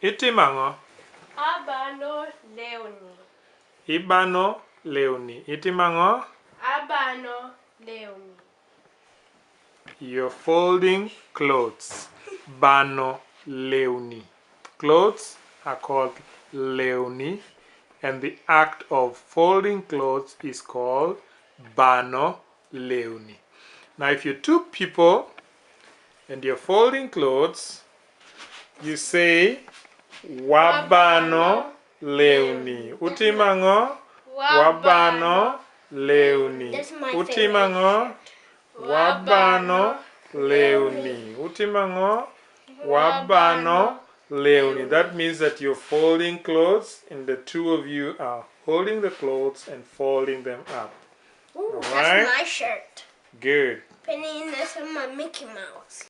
Itimango. Abano leoni. Ibano leoni. Itimango. Abano leoni. You're folding clothes. Bano leoni. Clothes are called leoni, and the act of folding clothes is called bano leoni. Now, if you're two people and you're folding clothes, you say wabano leoni. Utimango. Wabano leoni. That's my Utimango. Wabano leoni. Utimango. Wabano leoni. That means that you're folding clothes and the two of you are holding the clothes and folding them up. Ooh, All right? that's my shirt. Good. Penny, and that's my Mickey Mouse.